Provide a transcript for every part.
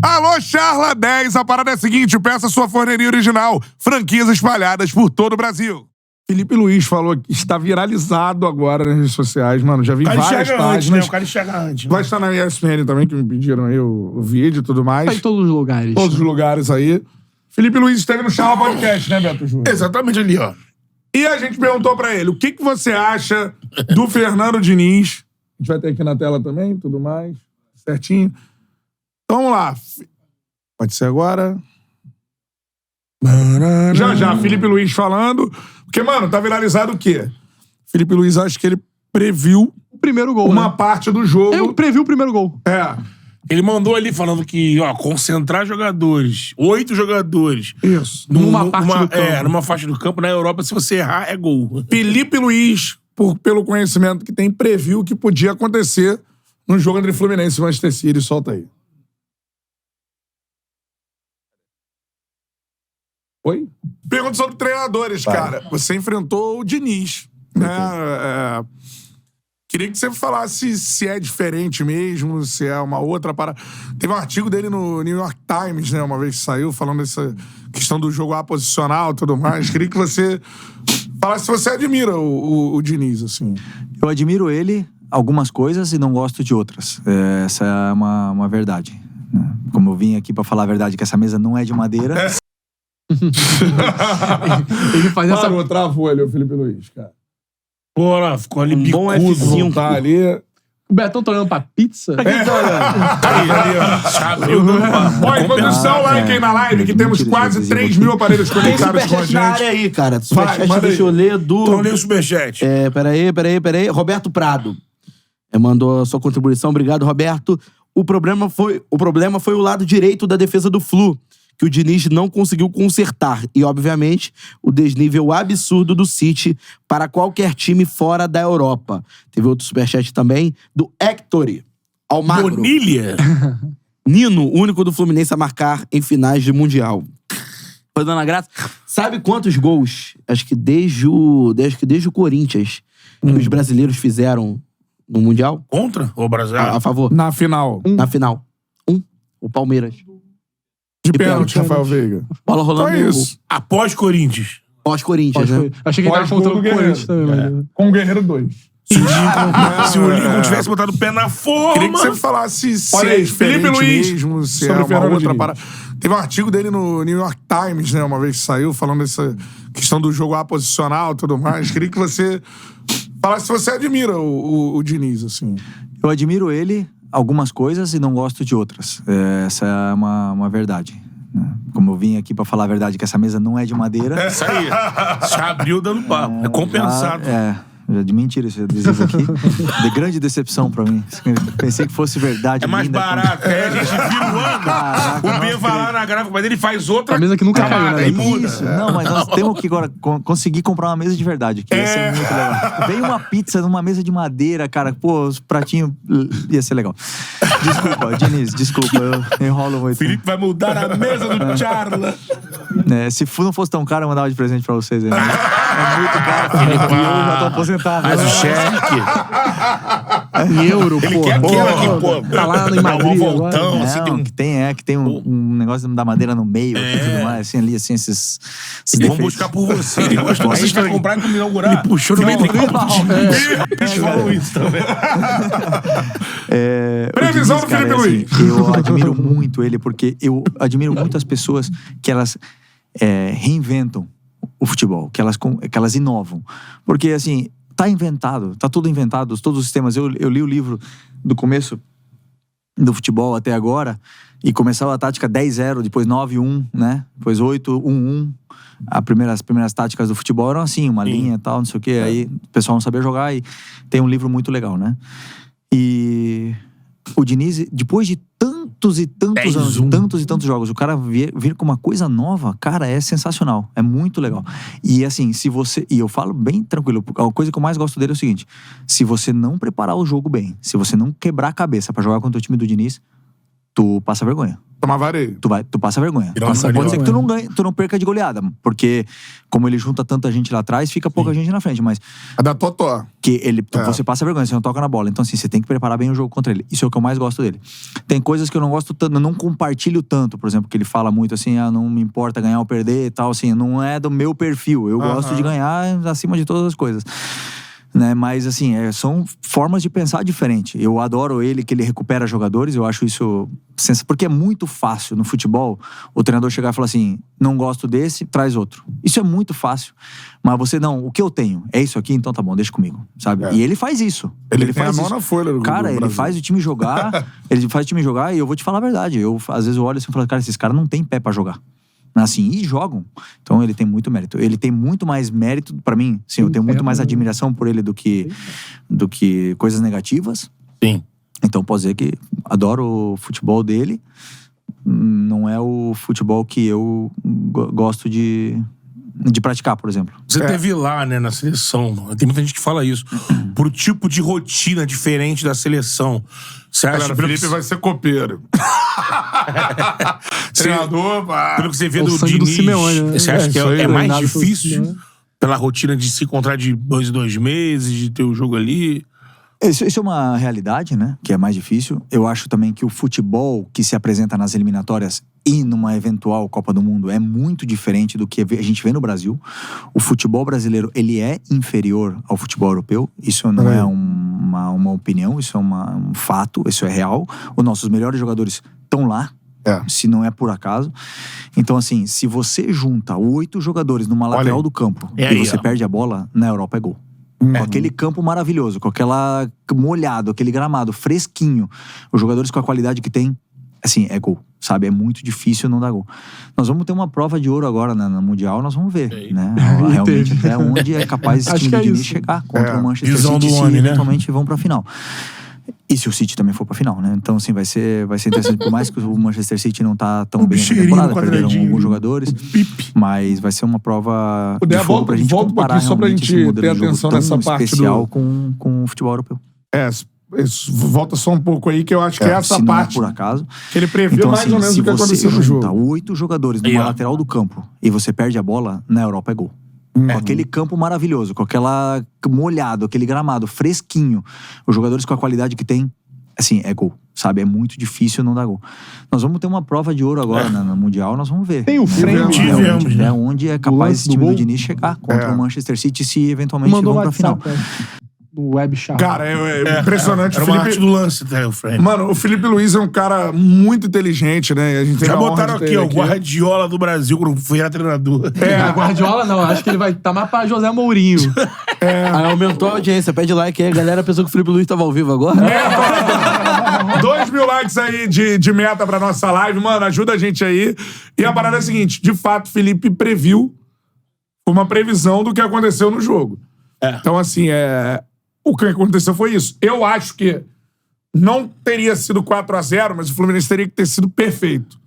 Alô, Charla 10, a parada é a seguinte, peça sua forneria original, franquias espalhadas por todo o Brasil. Felipe Luiz falou que está viralizado agora nas redes sociais, mano, já vi várias páginas. Antes, né? O cara enxerga antes. Vai estar na ESPN também, que me pediram aí o vídeo e tudo mais. Tá em todos os lugares. Todos os lugares aí. Felipe Luiz esteve no Charla Podcast, né, Beto Júnior? Exatamente ali, ó. E a gente perguntou pra ele, o que você acha do Fernando Diniz? A gente vai ter aqui na tela também, tudo mais, certinho. Então, vamos lá. Pode ser agora. Já, Felipe Luiz falando. Porque, mano, tá viralizado o quê? Felipe Luiz, acho que ele previu O primeiro gol, uma né? parte do jogo. Eu previ o primeiro gol. É, Ele mandou ali falando que, ó, concentrar jogadores. 8 jogadores. isso. Numa parte do campo. Numa faixa do campo. Na Europa, se você errar, é gol. Felipe Luiz, pelo conhecimento que tem, previu o que podia acontecer no jogo entre Fluminense e Manchester City. Solta aí. Oi? Pergunta sobre treinadores, cara. Você enfrentou o Diniz, né? Queria que você falasse se é diferente mesmo, se é uma outra parada. Teve um artigo dele no New York Times, né? Uma vez que saiu, falando dessa questão do jogo aposicional e tudo mais. Queria que você falasse se você admira o Diniz, assim. Eu admiro ele, algumas coisas, e não gosto de outras. Essa é uma verdade. Né? Como eu vim aqui pra falar a verdade, que essa mesa não é de madeira. Ele faz essa... Parou, travou ali o Felipe Luiz, cara. Porra, ficou ali bicudo. bom F5. Tá ali. O Betão tá olhando pra pizza? Ali, ó. Abriu dando Ó, enquanto isso, dá o like aí na live, que temos quase 3 mil aparelhos Tem conectados com a superchat na gente. área aí, cara. Vai, Superchat, manda deixa eu aí. ler do... Então lê o superchat. Peraí. Roberto Prado. Mandou a sua contribuição. Obrigado, Roberto. O problema foi o lado direito da defesa do Flu, que o Diniz não conseguiu consertar. E, obviamente, o desnível absurdo do City para qualquer time fora da Europa. Teve outro superchat também, do Hector Almagro. Bonilha. Nino, único do Fluminense a marcar em finais de Mundial. Foi dando a graça. Sabe quantos gols, acho que desde o Corinthians, que os brasileiros fizeram no Mundial? Contra o Brasil? A favor. Na final. Na final. O Palmeiras. De pênalti, Rafael Veiga. Bola rolando Então é no isso. Após Corinthians. pós-Corinthians, né? Achei que ele tava contando com o Corinthians também. Mas... Com o Guerreiro 2. Se o Lincoln tivesse botado o pé na forma... Queria que você falasse se Olha é aí, diferente Felipe Luiz, mesmo, se é sobre uma Fernando outra Diniz. parada. Teve um artigo dele no New York Times, né? Uma vez que saiu, falando dessa questão do jogo aposicional e tudo mais. Queria que você falasse se você admira o Diniz, assim. Eu admiro ele, algumas coisas, e não gosto de outras. Essa é uma verdade. Né? Como eu vim aqui pra falar a verdade, que essa mesa não é de madeira. Isso aí. Já abriu dando papo. É compensado. Já de mentira esse adesivo aqui. De grande decepção pra mim. Pensei que fosse verdade. É mais linda, barato. Aí a gente vira o ângulo. Caraca, O B vai lá na gráfica, mas ele faz outra A mesa que nunca caiu, né? e muda. Isso, não, mas nós temos que agora conseguir comprar uma mesa de verdade, que ia ser muito legal. Vem uma pizza numa mesa de madeira, cara, pô, os pratinhos ia ser legal. Desculpa, Diniz, desculpa, eu enrolo muito. Felipe vai mudar a mesa do Charla. Se não fosse tão caro, eu mandava de presente pra vocês aí. É muito caro, Felipe. Eu já tô aposentado. Mas o cheque. Em euro, Ele pô. quer aquela que, pô, Tá lá em dá Madrid um agora. voltão, Não, assim, tem um... que tem um negócio da madeira no meio, e tudo mais, assim, ali, assim, esses Vamos defeitos. buscar por você. Ele gostou. Vocês querem comprar e como inaugurar? Ele puxou no meio do campo. Eles falam isso também. Previsão o Diniz, do Felipe cara, Luiz. Eu admiro muito ele, porque eu admiro muito as pessoas que elas reinventam o futebol, que elas inovam. Porque, assim, tá inventado, tá tudo inventado, todos os sistemas. Eu li o livro do começo do futebol até agora, e começava a tática 10-0, depois 9-1, né? Depois 8-1-1. As primeiras táticas do futebol eram assim, uma linha e tal, não sei o quê. Aí o pessoal não sabia jogar, e tem um livro muito legal, né? E o Diniz, depois de tantos e tantos anos, tantos e tantos jogos, o cara vir com uma coisa nova, cara, é sensacional. É muito legal. E assim, e eu falo bem tranquilo, a coisa que eu mais gosto dele é o seguinte: se você não preparar o jogo bem, se você não quebrar a cabeça pra jogar contra o time do Diniz, tu passa vergonha. Tomar vareio. Tu passa vergonha. Virar um Pode ser que carioca. tu não perca de goleada. Porque, como ele junta tanta gente lá atrás, fica pouca gente na frente. Mas É da Totó. que você passa vergonha, você não toca na bola. Então, assim, você tem que preparar bem o jogo contra ele. Isso é o que eu mais gosto dele. Tem coisas que eu não gosto tanto, eu não compartilho tanto. Por exemplo, que ele fala muito assim, não me importa ganhar ou perder e tal. Assim, não é do meu perfil. Eu gosto de ganhar acima de todas as coisas. Né? Mas, assim, são formas de pensar diferente. Eu adoro ele, que ele recupera jogadores. Eu acho isso... Porque é muito fácil no futebol o treinador chegar e falar assim, não gosto desse, traz outro. Isso é muito fácil. Mas você, não, o que eu tenho é isso aqui, então tá bom, deixa comigo, sabe? E ele faz isso. Ele tem faz a nona folha do Cara, ele Brasil. faz o time jogar. Ele faz o time jogar e eu vou te falar a verdade. Às vezes eu olho assim e falo, cara, esses caras não têm pé pra jogar. Assim, e jogam. Então ele tem muito mérito. Ele tem muito mais mérito, pra mim, sim, eu tenho muito mais admiração por ele do que coisas negativas. Sim. Então posso dizer que adoro o futebol dele. Não é o futebol que eu gosto de praticar, por exemplo. Você teve lá, né, na seleção. Tem muita gente que fala isso. Por tipo de rotina diferente da seleção. Você acha Galera, o Felipe vai ser copeiro. Treinador, pelo que você vê O do sangue do Diniz, Simeone, né? você acha que isso aí, é mais treinado pelo difícil Simeone. pela rotina de se encontrar de 2 em 2 meses, de ter o jogo ali? Isso é uma realidade, né? Que é mais difícil. Eu acho também que o futebol que se apresenta nas eliminatórias e numa eventual Copa do Mundo é muito diferente do que a gente vê no Brasil. O futebol brasileiro, ele é inferior ao futebol europeu. Isso não é uma opinião, isso é um fato, isso é real. Os nossos melhores jogadores estão lá. Se não é por acaso. Então, assim, se você junta 8 jogadores numa lateral do campo e você perde a bola, na Europa é gol. Com aquele campo maravilhoso, com aquela molhado, aquele gramado fresquinho, os jogadores com a qualidade que tem, assim, é gol, sabe? É muito difícil não dar gol. Nós vamos ter uma prova de ouro agora, né, no Mundial, nós vamos ver, né? Realmente até onde é capaz esse time do Diniz chegar contra o Manchester City, se eventualmente vão pra final. E se o City também for pra final, né? Então, assim, vai ser interessante. Por mais que o Manchester City não tá tão bem nessa temporada, perderam alguns jogadores. Mas vai ser uma prova de fogo pra gente comparar só pra realmente gente esse modelo ter de jogo atenção tão nessa parte especial com o futebol europeu. Volta só um pouco aí, que eu acho que essa se parte... não é por acaso. Que ele prevê então, mais assim, ou menos se o que você aconteceu no jogo. junta 8 jogadores numa lateral do campo e você perde a bola, na Europa é gol. Com aquele campo maravilhoso, com aquela molhado, aquele gramado fresquinho, os jogadores com a qualidade que tem, assim, é gol, sabe? É muito difícil não dar gol. Nós vamos ter uma prova de ouro agora no Mundial, nós vamos ver. Tem o frame. Onde é capaz esse time do Diniz chegar contra o Manchester City se eventualmente Mandou vão pra final. No web chat. Cara, é impressionante. Era uma arte do lance, o frame. Mano, o Felipe Luiz é um cara muito inteligente, né? A gente tem Já a honra botaram de ter aqui, ó, o ele Guardiola do Brasil, quando foi treinador. A Guardiola não, acho que ele vai estar mais pra José Mourinho. Aí aumentou a audiência, pede like aí. A galera pensou que o Felipe Luiz tava ao vivo agora. 2.000 likes aí de meta pra nossa live. Mano, ajuda a gente aí. E a parada é a seguinte, de fato, Felipe previu uma previsão do que aconteceu no jogo. Então, assim, o que aconteceu foi isso. Eu acho que não teria sido 4-0, mas o Fluminense teria que ter sido perfeito.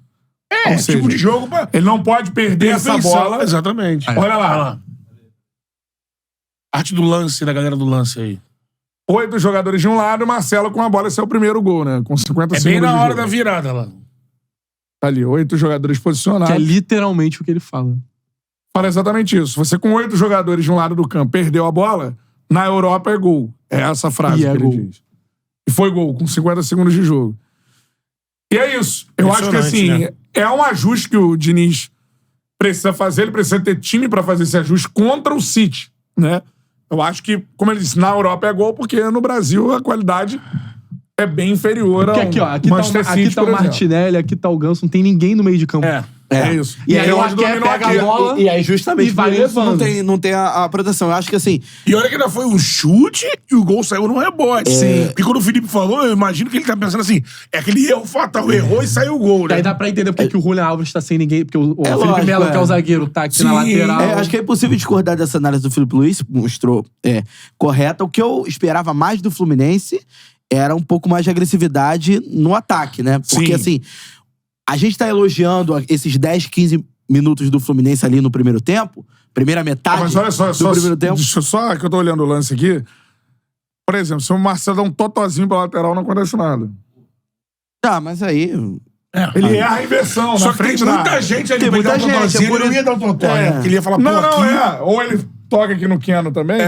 Ou seja, tipo de jogo... ele não pode perder essa bola. Exatamente. Olha lá. Arte do lance, da galera do lance aí. 8 jogadores de um lado, Marcelo com a bola. Esse é o primeiro gol, né? Com 50 segundos bem na hora de jogo. da virada lá. Tá ali, 8 jogadores posicionados. Que é literalmente o que ele fala. Fala exatamente isso. Você com 8 jogadores de um lado do campo perdeu a bola, na Europa é gol. É essa a frase que ele diz. E foi gol, com 50 segundos de jogo. E é isso. Eu acho que, assim, né? É um ajuste que o Diniz precisa fazer. Ele precisa ter time pra fazer esse ajuste contra o City, né? Eu acho que, como ele disse, na Europa é gol, porque no Brasil a qualidade é bem inferior ao Manchester City, aqui tá o Martinelli, aqui tá o Ganso, não tem ninguém no meio de campo. É isso. E aí o Arqué pega a bola e aí justamente vai levando. Não tem a proteção. Eu acho que assim... E olha que ainda foi um chute e o gol saiu no rebote. Sim. Porque quando o Felipe falou, eu imagino que ele tá pensando assim, é aquele erro fatal, errou e saiu o gol, né? E aí dá pra entender porque que o Julian Alves tá sem ninguém, porque o Felipe lógico, Melo, que é o zagueiro, tá aqui na lateral. Acho que é impossível discordar dessa análise do Felipe Luiz, mostrou correta. O que eu esperava mais do Fluminense era um pouco mais de agressividade no ataque, né? Porque assim, a gente tá elogiando esses 10, 15 minutos do Fluminense ali no primeiro tempo, primeira metade mas olha só, do primeiro tempo. Deixa só que eu tô olhando o lance aqui. Por exemplo, se o Marcelo dá um totozinho pra lateral, não acontece nada. Tá, mas aí... Ele erra a inversão Só na que tem frente muita da... gente ali Tem pra dar muita um gente, totozinho, é por ele não ia dar um totó, né? Porque ele ia falar, pô, Não, aqui... Ou ele toca aqui no Keno também.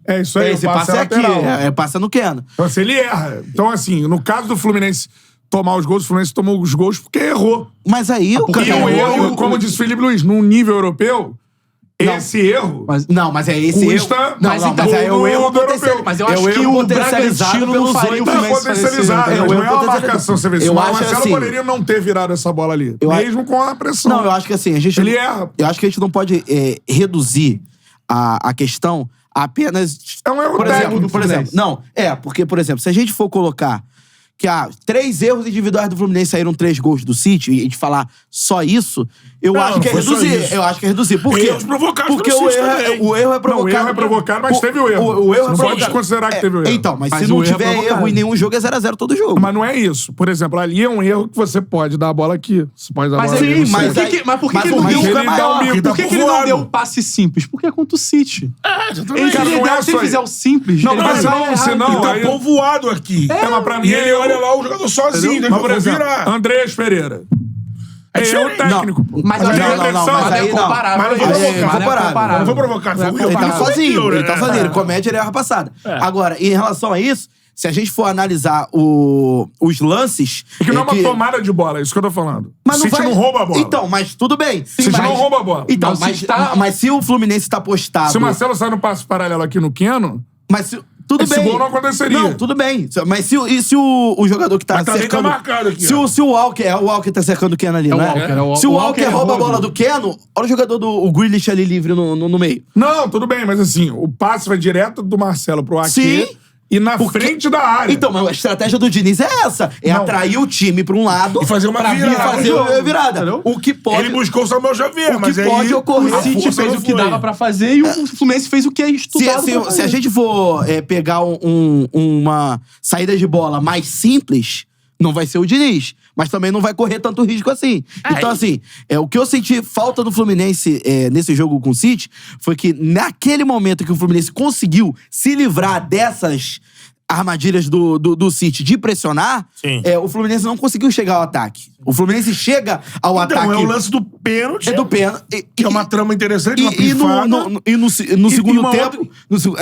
É isso aí, Esse o passe passe é é aqui, lateral. passa no Keno. Então, assim, ele erra. Então, assim, no caso do Fluminense tomar os gols, o Fluminense tomou os gols porque errou. Mas aí o E cara o erro, como disse Felipe Luiz, num nível europeu, esse erro Não, mas é esse custa... erro. Não, mas não, mas é o erro do europeu. Mas eu É acho o que erro o potencializado Bragantino não pelos faria o oito. Não, Fluminense potencializado, parecer. mas não é uma potencializado. marcação. Você vê, Eu o acho Marcelo assim- poderia não ter virado essa bola ali. Mesmo com a pressão. Não, eu acho que assim, a gente. Ele erra. Eu acho que a gente não pode reduzir a questão a apenas. É um erro por técnico exemplo, do por exemplo. Não, porque, por exemplo, se a gente for colocar que 3 erros individuais do Fluminense saíram 3 gols do City, e a gente falar só isso, eu acho que é foi só reduzir. isso. Eu acho que é reduzir. Por quê? Erros provocados Porque pelo o City erro, também. o erro é provocado. Não, o erro é provocado, mas teve o erro. O erro Você é não pode provocado. desconsiderar que teve o erro. Então, mas se Mas não o erro é tiver provocado. erro em nenhum jogo, é 0x0 todo jogo. Mas não é isso. Por exemplo, ali é um erro que você pode dar a bola aqui. Você pode dar a Mas, bola sim, ali. mas por que, aí- mas por que, mas que ele o não deu risco é um maior, bico? porque Por tá que, que ele não voado. deu o passe simples? Porque é contra o City. Exatamente. Cara, não é Se ele só fizer aí. o simples, Não, ele mas vai não, errar. senão- Ele tá aí- povoado aqui. Mas pra mim E ele olha lá o jogador sozinho, ele Mas, por vai exemplo, virar. Andrés Pereira. É erro diferente. técnico. pô. Mas Mas aí é não, pressão. mas aí é não. comparável. Mas não foi Isso, provocado. mas é comparável. Não foi provocado, foi o Ele tá erro sozinho, cometeu, ele tá né? sozinho, ele comete, ele erra a passada. Agora, em relação a isso, se a gente for analisar os lances... É que não é uma tomada de bola, é isso que eu tô falando. Mas o City não rouba a bola. Então, mas tudo bem. o City não rouba a bola. Então, Mas mas, se tá- mas se o Fluminense tá postado... Se o Marcelo sai no passe paralelo aqui no Keno, Mas tudo esse bem. gol não aconteceria. Não, tudo bem. Mas se o jogador que tá Mas também cercando... tá marcado aqui, se ó. o Walker tá cercando o Keno ali, o não Walker, é o- Se o o Walker Walker rouba a errou, bola do Keno, olha o jogador do Grealish ali livre no meio. Não, tudo bem, mas assim, o passe vai direto do Marcelo pro Ake Sim. e na frente da área. Então, mas a estratégia do Diniz é essa. É Não. atrair o time pra um lado E fazer uma pra virada. fazer a virada. Entendeu? O que pode... Ele buscou o Samuel Xavier, O que mas aí... pode ocorrer. a O City força fez não o que foi. dava pra fazer e o Fluminense fez o que é estudado pra Se fazer. a gente for pegar uma saída de bola mais simples, não vai ser o Diniz. Mas também não vai correr tanto risco assim. Então, assim, o que eu senti falta do Fluminense nesse jogo com o City foi que naquele momento que o Fluminense conseguiu se livrar dessas armadilhas do City de pressionar, Sim. o Fluminense não conseguiu chegar ao ataque. O Fluminense chega ao Então, ataque... é o lance do pênalti, do pênalti. que é uma trama interessante, uma E pifada. no segundo uma tempo...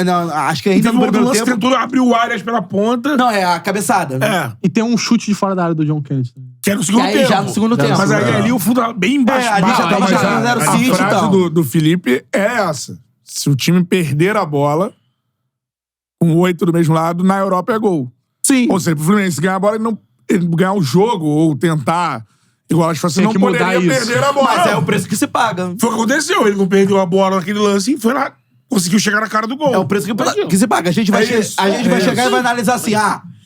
Não, acho que ainda Teve no um outro primeiro lance que tempo... tentou abrir o Arias pela ponta. Não, é a cabeçada, né? É, E tem um chute de fora da área do John Kennedy. que é no segundo E aí, tempo. já no segundo tempo. Mas aí ali o fundo tava bem embaixo. ali já tava Mas já 0 a City e frase tal. do Felipe é essa. Se o time perder a bola, com 8 do mesmo lado, na Europa é gol. Sim. Ou seja, pro Fluminense ganhar a bola, ele ganhar o jogo ou tentar, igual acho que você Tem não que mudar poderia isso. perder a bola. Mas é o preço que se paga. Foi o que aconteceu. Ele não perdeu a bola naquele lance e foi lá, conseguiu chegar na cara do gol. É o preço que se paga. A gente vai, É isso, a gente vai é chegar isso. e vai analisar assim,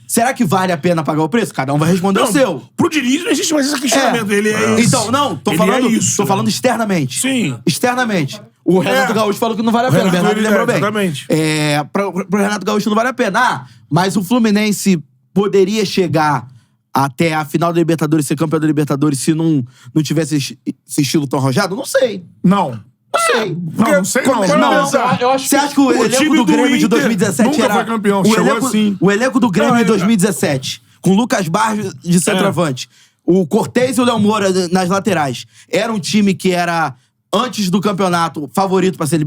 será que vale a pena pagar o preço? Cada um vai responder Não, o seu. Pro Diniz não existe mais esse questionamento. Ele é isso. Então, não, tô Ele falando, é isso. tô falando externamente. Sim. Externamente. O Renato Gaúcho falou que não vale a O pena. O Renato, Bernardo ele- lembrou bem. exatamente. Pro Renato Gaúcho não vale a pena. Mas o Fluminense poderia chegar até a final da Libertadores, ser campeão da Libertadores, se não tivesse esse estilo tão arrojado? Não sei. Não. Não sei. Não sei não. Eu acho Você acha que o elenco time do do Grêmio de Inter 2017 nunca era... foi campeão, o chegou elenco, assim. O elenco do Grêmio Não, em 2017, com Lucas Barros de centroavante, o Cortez e o Léo Moura nas laterais, era um time que era, antes do campeonato, favorito pra ser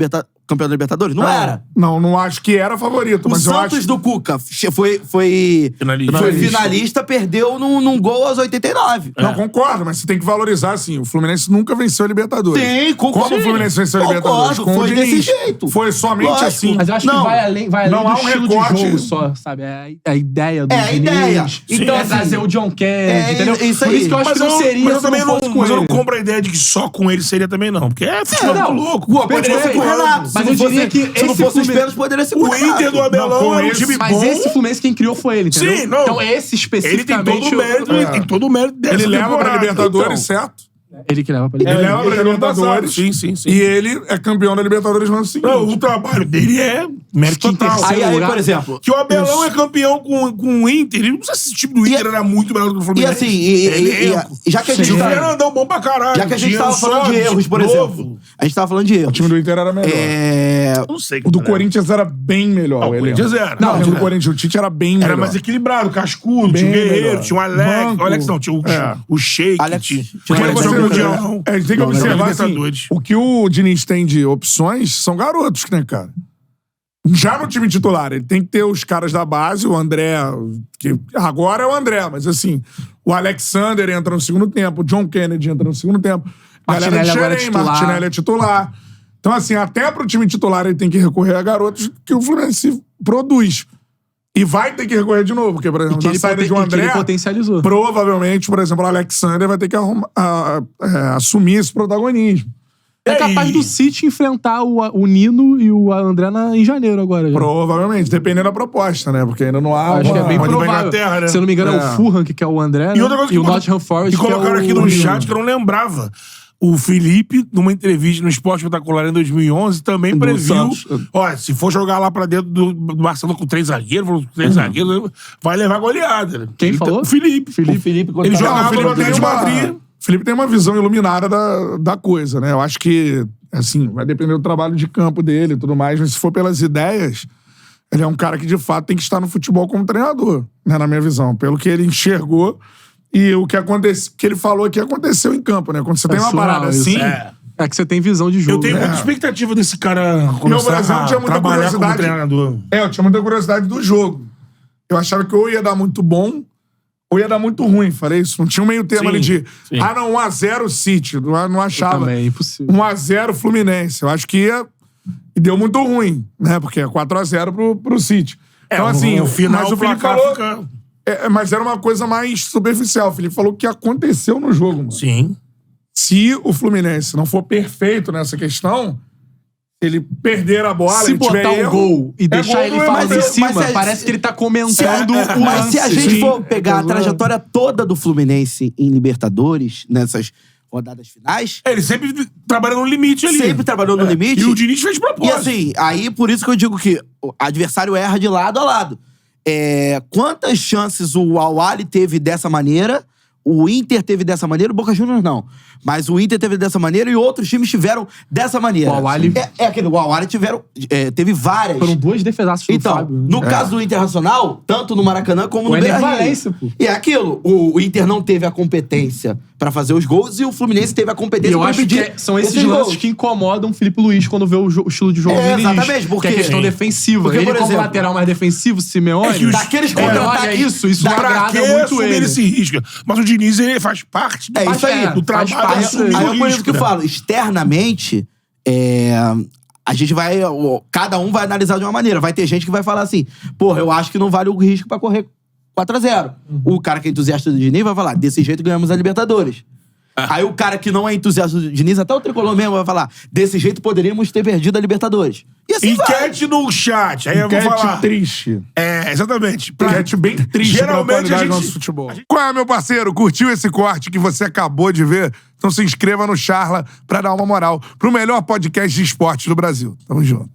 campeão da Libertadores? Não era. Não acho que era favorito, O mas eu Santos acho... do Cuca foi finalista, perdeu num gol aos 89. Não, concordo, mas você tem que valorizar, assim, o Fluminense nunca venceu a Libertadores. Tem, concordo. Como o Fluminense venceu a Libertadores? Concordo, Com o foi desse Diniz. jeito. Foi somente Lógico. assim. Mas eu acho Não, que vai além não há do um estilo recorte. de jogo só, sabe? É a ideia do É a Diniz. ideia. Então, É assim, trazer o John Kennedy, entendeu? isso Por aí. isso que eu acho Mas que não seria mas eu se não também não, fosse com mas eu não ele. compro a ideia de que só com ele seria também, não. Porque é futebol não. muito louco. Pô, poderia ser com o Perfeito. Renato. Mas Se eu não diria que se não esse fosse os Fluminense- pênaltis, poderia ser com o O Renato. Inter do Abelão com é um esse- time Mas bom. esse Fluminense quem criou foi ele, entendeu? Sim, não. Então esse Ele tem especificamente... todo o mérito, ele tem todo o mérito dessa Ele leva pra temporada. Libertadores, Então, certo? Ele que leva pra Ele Libertadores. leva pra Libertadores. Sim. E ele é campeão da Libertadores no ano seguinte. Não, o trabalho dele é mérito Que total. terceiro Aí, lugar. por exemplo... Que o Abelão é campeão com o Inter. Ele não sei se esse time do Inter era muito melhor do que o E Fluminense. assim, Elenco. já que a gente Tinha o tá... Fernandão bom pra caralho. Já que a gente Tinha tava o falando de Sobis, erros, por novo. exemplo. A gente tava falando de O erros. time do Inter era melhor. Não sei. O do cara. Corinthians era bem melhor. Não, o elenco. Corinthians era. Não, o time do Era. Corinthians, o Tite era bem melhor. Era mais equilibrado, cascudo, Bem tinha o Guerreiro, melhor. tinha o Alex. Banco. O Alex não, tinha o Sheik. Alex- Tinha tinha o o Alex Alex- no Mundial, não. A gente tem que Não, não, observar assim, Libertadores. o que o Diniz tem de opções são garotos, né, cara? Já no time titular, ele tem que ter os caras da base, o André, que agora é o André, mas assim, o Alexander entra no segundo tempo, o John Kennedy entra no segundo tempo, galera de Martinelli agora é Xerém, titular. Martinelli é titular. Então, assim, até pro time titular ele tem que recorrer a garotos que o Fluminense produz. E vai ter que recorrer de novo, porque, por exemplo, Que na ele, saída de um e que ele André, potencializou. provavelmente, por exemplo, o Alexander vai ter que assumir esse protagonismo. É capaz do City enfrentar o Nino e o André em janeiro agora. Já. Provavelmente, dependendo da proposta, né? Porque ainda não há Acho que é bem Pode ir pra provável. Inglaterra, né? Se eu não me engano, é o Fulham, que é o André, E outra coisa e o que Nottingham Forest, E que é colocaram o aqui no Nino. chat que eu não lembrava. O Felipe, numa entrevista no Esporte Espetacular em 2011, também previu... Santos. Olha, se for jogar lá pra dentro do Barcelona com 3 zagueiros, vai levar goleada. Né? Quem Ele falou? O Felipe. O Felipe, quando Ele tava- jogava o Felipe no Atlético de Madrid. Felipe tem uma visão iluminada da coisa, né? Eu acho que, assim, vai depender do trabalho de campo dele e tudo mais, mas se for pelas ideias, ele é um cara que, de fato, tem que estar no futebol como treinador, né? Na minha visão. Pelo que ele enxergou e o que ele falou que aconteceu em campo, né? Quando você tem uma surreal parada isso. assim... É que você tem visão de jogo. Eu tenho né? muita expectativa desse cara E o Brasil começar tinha a muita trabalhar como curiosidade. treinador. Eu tinha muita curiosidade do jogo. Eu achava que ou ia dar muito bom ou ia dar muito ruim. Falei isso. Não tinha um meio termo Sim, ali de... sim. Ah, não, 1x0 City. Não achava. Também é impossível. 1x0 Fluminense. Eu acho que ia... E deu muito ruim, né? Porque é 4x0 pro City. Então, assim, no final mas o Felipe placar falou... fica... mas era uma coisa mais superficial. O Felipe falou o que aconteceu no jogo, mano. Sim. Se o Fluminense não for perfeito nessa questão, ele perder a bola, Se ele tiver botar o erro, gol e deixar gol ele do falar Emanuel. em cima, Mas é- parece que ele tá comentando o Mas lance. se a gente sim. for pegar a Tá zoando. trajetória toda do Fluminense em Libertadores, nessas rodadas finais, Ele sempre trabalha no limite ali. sempre trabalhou no limite. E o Diniz fez E propósito. assim, aí por isso que eu digo que o adversário erra de lado a lado. Quantas chances o Al-Ahly teve dessa maneira, o Inter teve dessa maneira, o Boca Juniors não. Mas o Inter teve dessa maneira e outros times tiveram dessa maneira. O Al-Ahly- O Al-Ahly teve várias. Foram duas defesaças do Então, Fábio. né? no caso do Internacional, tanto no Maracanã como no O Ener Beira-Rio. Valencia, pô. E é aquilo, o Inter não teve a competência pra fazer os gols e o Fluminense teve a E competência eu pra acho que impedir são esses gols. lances que incomodam o Felipe Luiz quando vê o estilo de jogo do Diniz. Exatamente, porque... Que é questão defensiva. Porque, Ele por como exemplo, lateral mais defensivo, Simeone... É que os- daqueles olha contra-ataques... isso Pra agrada que muito assumir ele. esse risco? Mas o Diniz, ele faz parte É isso aí. do faz trabalho parte. assumir Aí o é por isso risco, que eu né? falo, externamente, a gente vai... Cada um vai analisar de uma maneira. Vai ter gente que vai falar assim, porra, eu acho que não vale o risco pra correr 4x0. O cara que é entusiasta do Diniz vai falar, desse jeito ganhamos a Libertadores. Aí o cara que não é entusiasta do Diniz, até o Tricolor mesmo, vai falar, desse jeito poderíamos ter perdido a Libertadores. E assim vai. Enquete no chat. Aí eu vou falar. Enquete triste. Exatamente. Enquete bem triste pra Geralmente qualidade a do gente... nosso futebol. Qual é, meu parceiro? Curtiu esse corte que você acabou de ver? Então se inscreva no Charla pra dar uma moral pro melhor podcast de esportes do Brasil. Tamo junto.